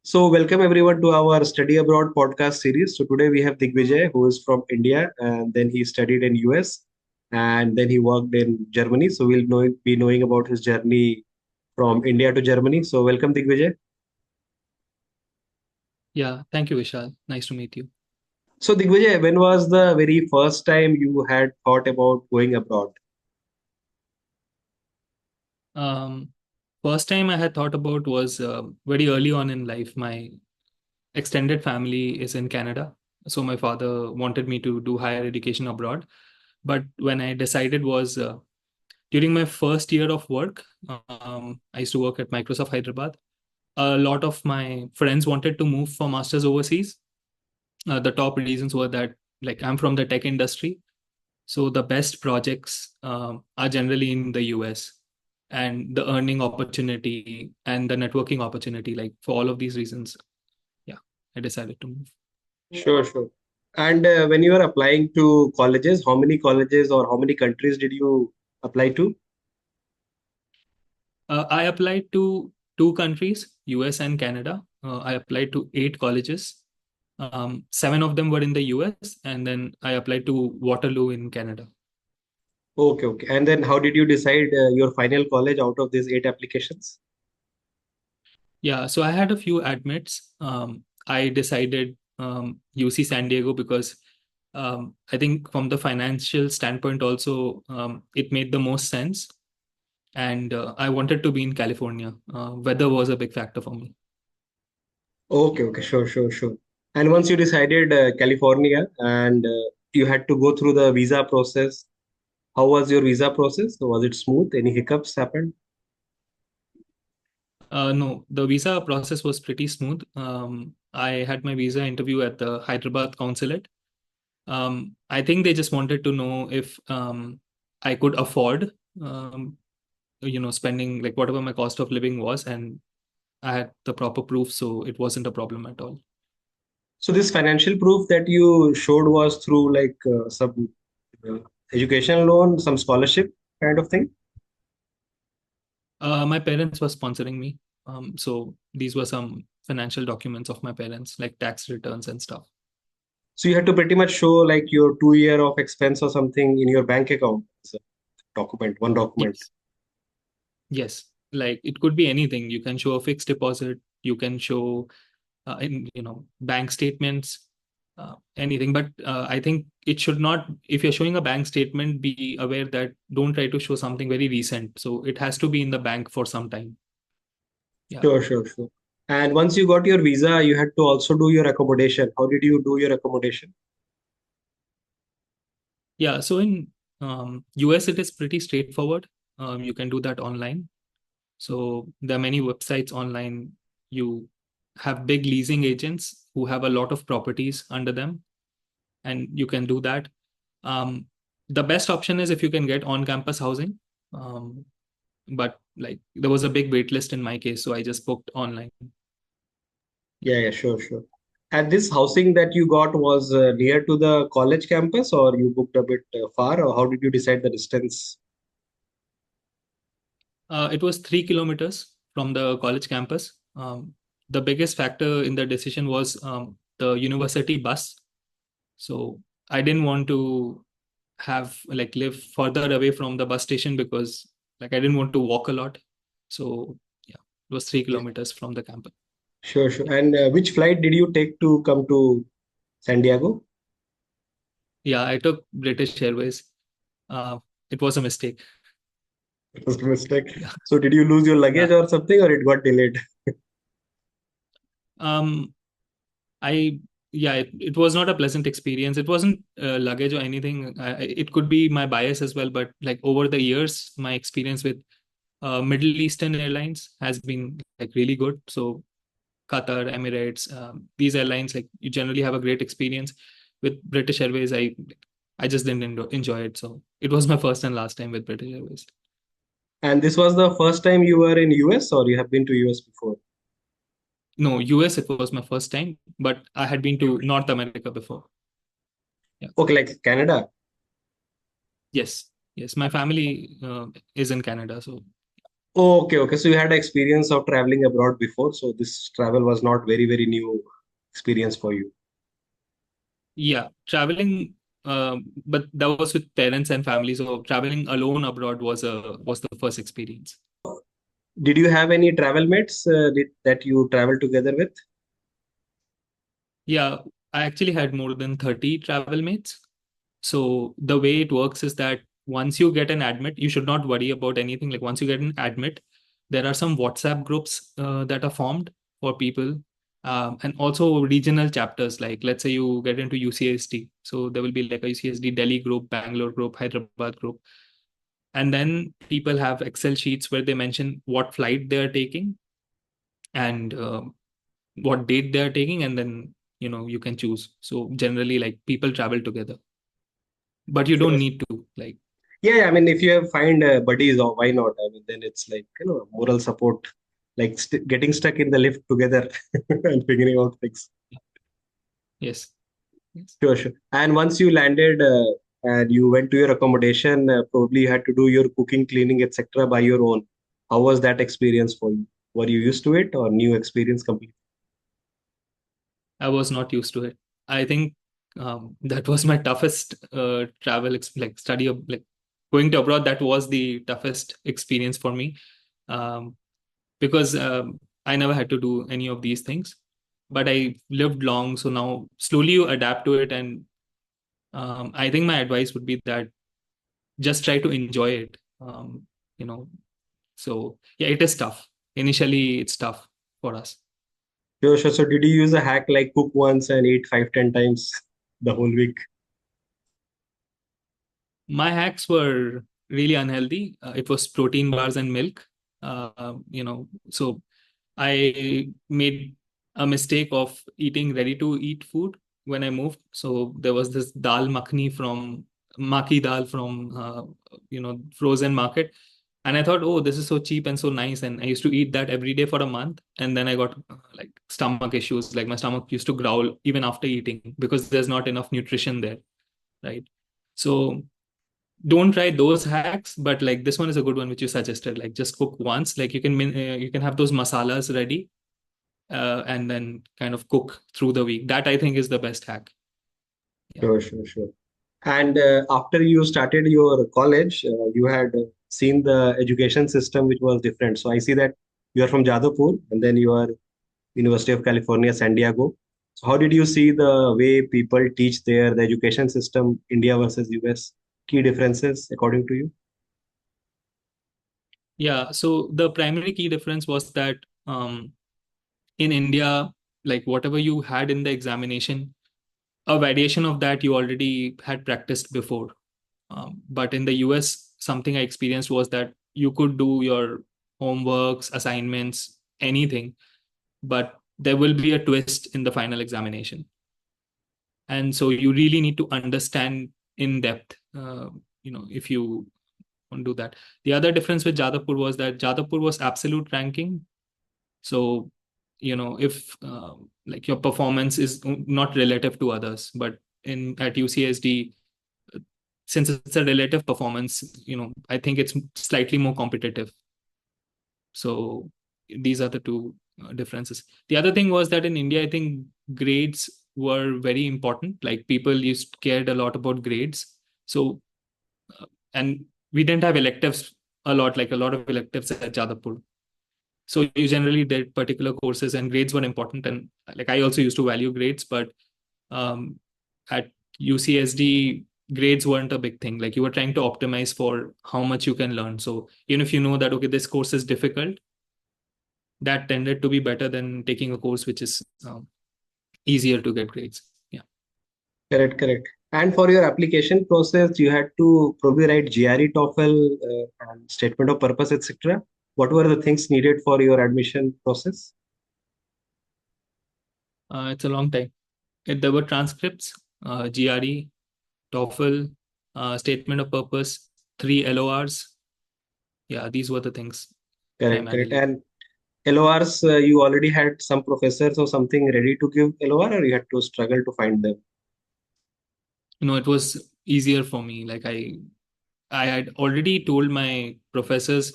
So, welcome everyone to our Study Abroad podcast series. So, today we have Digvijay, who is from India, and then he studied in US, and then he worked in Germany. So, be knowing about his journey from India to Germany. So, welcome Digvijay. Yeah, thank you, Vishal. Nice to meet you. So, Digvijay, when was the very first time you had thought about going abroad? Um, First time I had thought about was very early on in life. My extended family is in Canada, so my father wanted me to do higher education abroad. But when I decided was during my first year of work, I used to work at Microsoft Hyderabad. A lot of my friends wanted to move for masters overseas. The top reasons were that like I'm from the tech industry. So the best projects are generally in the US, and the earning opportunity and the networking opportunity. Like for all of these reasons, yeah, I decided to move. Sure, sure. And when you were applying to colleges, how many colleges or how many countries did you apply to? I applied to two countries, US and Canada. I applied to eight colleges. Seven of them were in the US, and then I applied to Waterloo in Canada. Okay, okay. And then how did you decide your final college out of these eight applications? Yeah, so I had a few admits. I decided UC San Diego because I think from the financial standpoint also it made the most sense. And I wanted to be in California. Weather was a big factor for me. Okay, okay, sure, sure, sure. And once you decided California and you had to go through the visa process, how was your visa process? Was it smooth? Any hiccups happened? No, the visa process was pretty smooth. I had my visa interview at the Hyderabad consulate. I think they just wanted to know if I could afford, spending like whatever my cost of living was, and I had the proper proof, so it wasn't a problem at all. So this financial proof that you showed was through like some uh, education loan, some scholarship kind of thing. My parents were sponsoring me, so these were some financial documents of my parents, like tax returns and stuff. So you had to pretty much show like your 2 year of expense or something in your bank account. It's a document, one document. Yes, yes. Like it could be anything. You can show a fixed deposit. You can show, in bank statements, anything. But I think it should not. If you're showing a bank statement, be aware that don't try to show something very recent. So it has to be in the bank for some time. Yeah. Sure, sure, sure. And once you got your visa, you had to also do your accommodation. How did you do your accommodation? Yeah, so in US, it is pretty straightforward. You can do that online. So there are many websites online. You have big leasing agents who have a lot of properties under them, and you can do that. Um, the best option is if you can get on-campus housing. Um, but like there was a big wait list in my case, so I just booked online. Yeah, yeah, sure, sure. And this housing that you got was near to the college campus, or you booked a bit far, or how did you decide the distance? It was 3 kilometers from the college campus. The biggest factor in the decision was the university bus. So I didn't want to have like live further away from the bus station because like I didn't want to walk a lot. So yeah, it was three Yeah, kilometers from the campus. sure, sure. Yeah. And which flight did you take to come to San Diego? Yeah, I took British Airways. Uh, it was a mistake. It was a mistake. Yeah. So did you lose your Yeah. luggage or something, or it got delayed? Um, I yeah, it was not a pleasant experience. It wasn't luggage or anything. It could be my bias as well, but like over the years, my experience with Middle Eastern airlines has been like really good. So Qatar, Emirates, these airlines, like you generally have a great experience. With British Airways, I just didn't enjoy it. So it was my first and last time with British Airways. And this was the first time you were in US, or you have been to US before? No, US, it was my first time, but I had been to North America before. Yeah. Okay, like Canada. Yes. Yes. My family is in Canada. So Oh, okay, okay. So you had experience of traveling abroad before, so this travel was not very, very new experience for you. Yeah, traveling, but that was with parents and family. So traveling alone abroad was the first experience. Did you have any travel mates that you traveled together with? Yeah, I actually had more than 30 travel mates. So the way it works is that once you get an admit, you should not worry about anything. Like once you get an admit, there are some WhatsApp groups that are formed for people, and also regional chapters. Like let's say you get into UCSD, so there will be like a UCSD Delhi group, Bangalore group, Hyderabad group, and then people have Excel sheets where they mention what flight they are taking and what date they are taking, and then you can choose. So generally, like people travel together, but you don't Sure. need to like. Yeah, yeah, I mean, if you have find buddies, or why not? I mean, then it's like, moral support, like getting stuck in the lift together and figuring out things. Yes. Yes. Sure, sure. And once you landed and you went to your accommodation, probably you had to do your cooking, cleaning, etc. by your own. How was that experience for you? Were you used to it or new experience completely? I was not used to it. I think that was my toughest like study of like going to abroad. That was the toughest experience for me, um, because I never had to do any of these things. But I lived long, so now slowly you adapt to it. And I think my advice would be that just try to enjoy it. You know, so yeah, it is tough. Initially, it's tough for us. Sure, sure. So did you use a hack like cook once and eat 5, 10 times the whole week? My hacks were really unhealthy. It was protein bars and milk. So I made a mistake of eating ready to eat food when I moved. So there was this dal makhni from maki dal from frozen market, and I thought, oh, this is so cheap and so nice, and I used to eat that every day for a month, and then I got like stomach issues. Like my stomach used to growl even after eating because there's not enough nutrition there, right? So don't try those hacks, but like this one is a good one which you suggested. Like just cook once. Like you can have those masalas ready, and then kind of cook through the week. That I think is the best hack. Yeah. Sure, sure, sure. And after you started your college, you had seen the education system which was different. So I see that you are from Jadavpur and then you are University of California, San Diego. So how did you see the way people teach there, the education system, India versus US? Key differences according to you? Yeah. So the primary key difference was that um, in India, like whatever you had in the examination, a variation of that you already had practiced before. But in the US, something I experienced was that you could do your homeworks, assignments, anything, but there will be a twist in the final examination. And so you really need to understand in depth, if you want to do that. The other difference with Jadavpur was that Jadavpur was absolute ranking. So, if like your performance is not relative to others, but in at UCSD, since it's a relative performance, I think it's slightly more competitive. So these are the two differences. The other thing was that in India, I think grades were very important. Like people used cared a lot about grades. So and we didn't have electives a lot, like a lot of electives at Jadavpur. So you generally did particular courses, and grades were important. And like I also used to value grades, but um, at UCSD, grades weren't a big thing. Like you were trying to optimize for how much you can learn. So even if you know that okay, this course is difficult, that tended to be better than taking a course which is easier to get grades. Yeah. Correct, correct. And for your application process, you had to probably write GRE, TOEFL, and statement of purpose, etc. What were the things needed for your admission process? It's a long time. There were transcripts, GRE, TOEFL, statement of purpose, three LORs. Yeah, these were the things Correct, correct. primarily. And LORs, you already had some professors or something ready to give LOR, or you had to struggle to find them? It was easier for me. Like I had already told my professors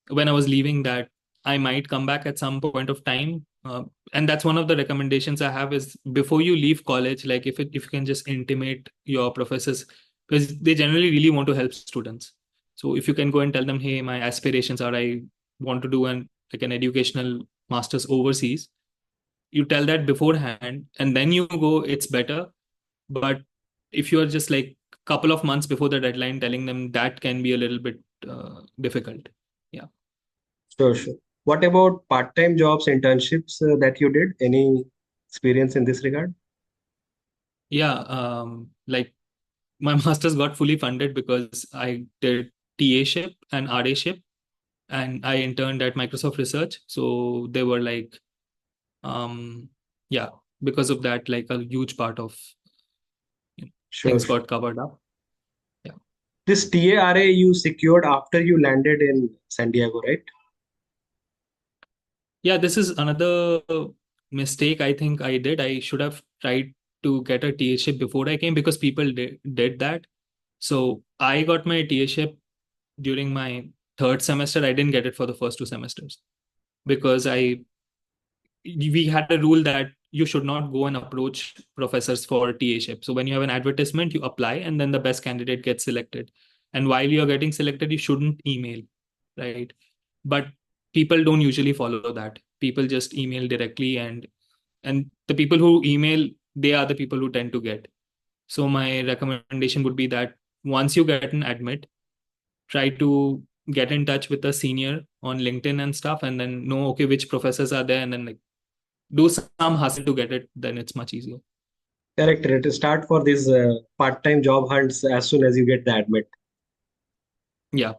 when I was leaving that I might come back at some point of time. And that's one of the recommendations I have is before you leave college, like if you can just intimate your professors, because they generally really want to help students. So if you can go and tell them, hey, my aspirations are I want to do an educational master's overseas, you tell that beforehand and then you go, it's better. But if you're just like couple of months before the deadline telling them, that can be a little bit difficult. Yeah. Sure, sure. What about part-time jobs, internships that you did? Any experience in this regard? Yeah, like my master's got fully funded because I did TA-ship and RA-ship, and I interned at Microsoft Research. So they were like, um, yeah, because of that, like a huge part of Sure, things sure. got covered up. Yeah. This TARA you secured after you landed in San Diego, right? Yeah, this is another mistake I think I did. I should have tried to get a TA-ship before I came because people did that. So I got my TA-ship during my third semester. I didn't get it for the first two semesters because I we had a rule that you should not go and approach professors for TA-ship. So when you have an advertisement, you apply and then the best candidate gets selected. And while you're getting selected, you shouldn't email, right? But people don't usually follow that. People just email directly, and the people who email, they are the people who tend to get. So my recommendation would be that once you get an admit, try to get in touch with a senior on LinkedIn and stuff, and then know okay which professors are there, and then like do some hustle to get it. Then it's much easier. Correct. Correct. Start for these part-time job hunts as soon as you get the admit. Yeah,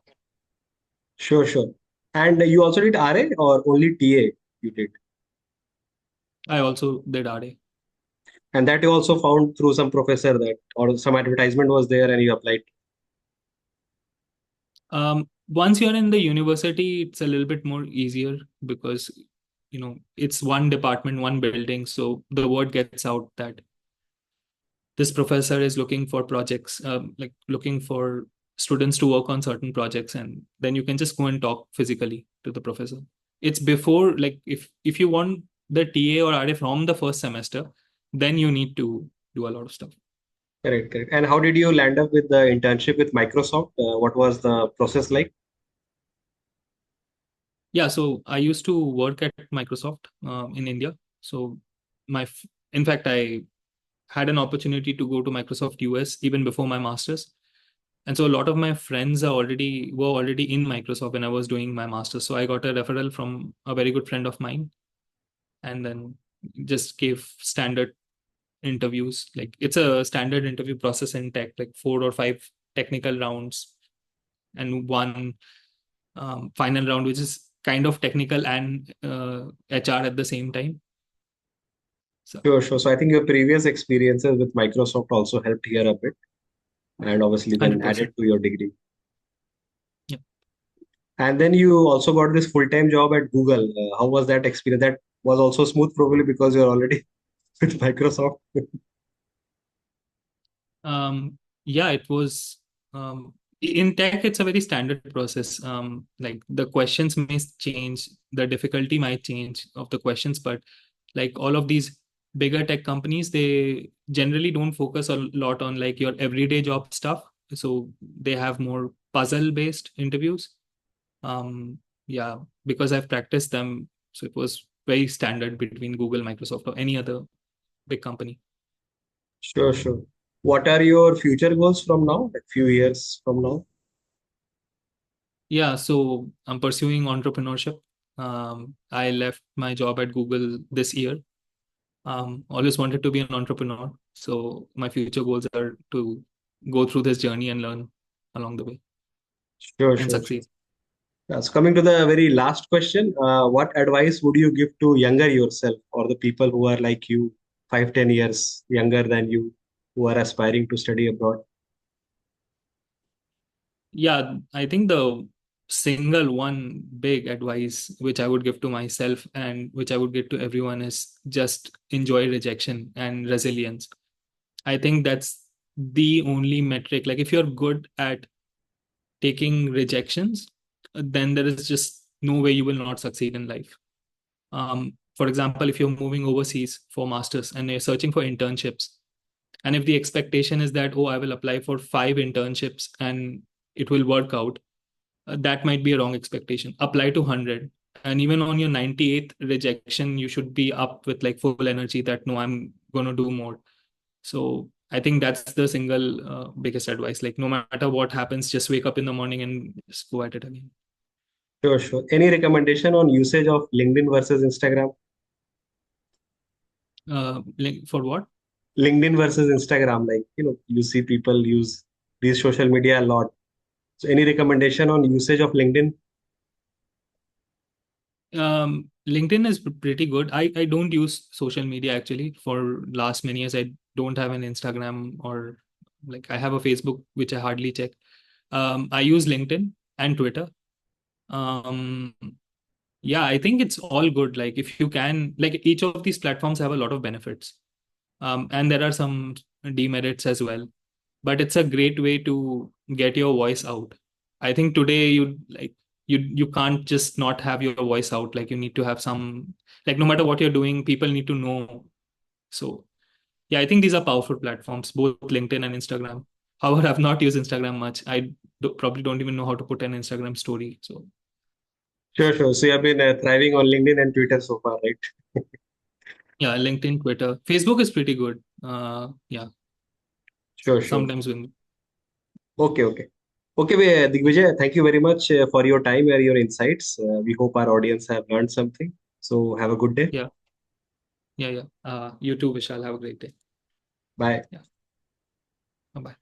Sure, sure. And you also did RA or only TA you did? I also did RA. And that you also found through some professor that or some advertisement was there and you applied. Once you're in the university, it's a little bit more easier because it's one department, one building, so the word gets out that this professor is looking for projects, like looking for students to work on certain projects, and then you can just go and talk physically to the professor. It's before, like if you want the TA or RA from the first semester, then you need to do a lot of stuff. Correct, correct. And how did you land up with the internship with Microsoft? What was the process like? Yeah, so I used to work at Microsoft in India. So in fact, I had an opportunity to go to Microsoft US even before my masters. And so a lot of my friends were already in Microsoft when I was doing my master's. So I got a referral from a very good friend of mine, and then just gave standard interviews. Like it's a standard interview process in tech, like 4 or 5 technical rounds and one final round, which is kind of technical and HR at the same time. So Sure, sure. So I think your previous experiences with Microsoft also helped here a bit and obviously then added 100%. to your degree. Yeah. And then you also got this full-time job at Google. How was that experience? That was also smooth, probably because you're already with Microsoft. Yeah, it was in tech, it's a very standard process. Like the questions may change, the difficulty might change of the questions, but like all of these bigger tech companies, they generally don't focus a lot on like your everyday job stuff. So they have more puzzle based interviews. Yeah, because I've practiced them, so it was very standard between Google, Microsoft, or any other big company. Sure, sure. What are your future goals from now, like few years from now? Yeah, so I'm pursuing entrepreneurship. I left my job at Google this year. Always wanted to be an entrepreneur. So my future goals are to go through this journey and learn along the way Sure, and sure, sure. succeed. Yes, coming to the very last question, what advice would you give to younger yourself or the people who are like you, 5, 10 years younger than you, who are aspiring to study abroad? Yeah, I think the single one big advice which I would give to myself and which I would give to everyone is just enjoy rejection and resilience. I think that's the only metric. Like if you're good at taking rejections, then there is just no way you will not succeed in life. For example, if you're moving overseas for masters and you're searching for internships, and if the expectation is that, oh, I will apply for 5 internships and it will work out, that might be a wrong expectation. Apply to 100. And even on your 98th rejection, you should be up with like full energy that, no, I'm going to do more. So I think that's the single biggest advice. Like, no matter what happens, just wake up in the morning and just go at it again. Sure, sure. Any recommendation on usage of LinkedIn versus Instagram? For what? LinkedIn versus Instagram, like, you see people use these social media a lot. So any recommendation on usage of LinkedIn? LinkedIn is pretty good. I don't use social media actually for last many years. I don't have an Instagram, or like I have a Facebook, which I hardly check. I use LinkedIn and Twitter. Um, yeah, I think it's all good. Like if you can, like each of these platforms have a lot of benefits. And there are some demerits as well. But it's a great way to get your voice out. I think today you can't just not have your voice out. Like you need to have some, like no matter what you're doing, people need to know. So yeah, I think these are powerful platforms, both LinkedIn and Instagram. However, I've not used Instagram much. Probably don't even know how to put an Instagram story. So Sure, sure. So you have been thriving on LinkedIn and Twitter so far, right? yeah, LinkedIn, Twitter, Facebook is pretty good. Yeah, Sure, sure. sometimes when Okay, okay. Okay, Digvijay, thank you very much for your time and your insights. We hope our audience have learned something. So have a good day. yeah, yeah, yeah. You too, Vishal. Have a great day. Bye. Yeah, bye bye.